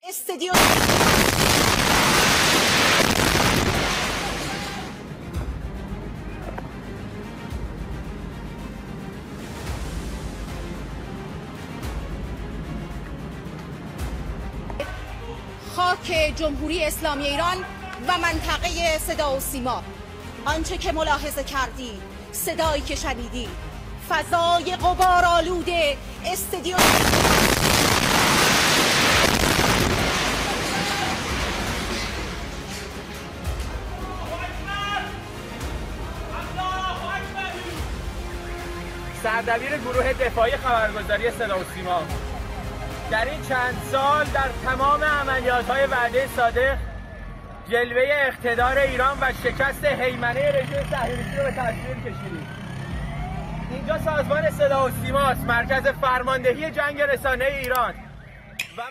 استادیوم خاک جمهوری اسلامی ایران و منطقه صدا و سیما. آنچه که ملاحظه کردی، صدایی که شنیدی، فضای غبارآلوده استادیوم سردبیر گروه دفاعی خبرگزاری صدا و سیما در این چند سال در تمام عملیات‌های وعده صادق جلوه اقتدار ایران و شکست هیمنه رژیم صهیونیستی رو به تصویر کشیدیم. اینجا سازمان صدا و سیماست، مرکز فرماندهی جنگ رسانه ایران و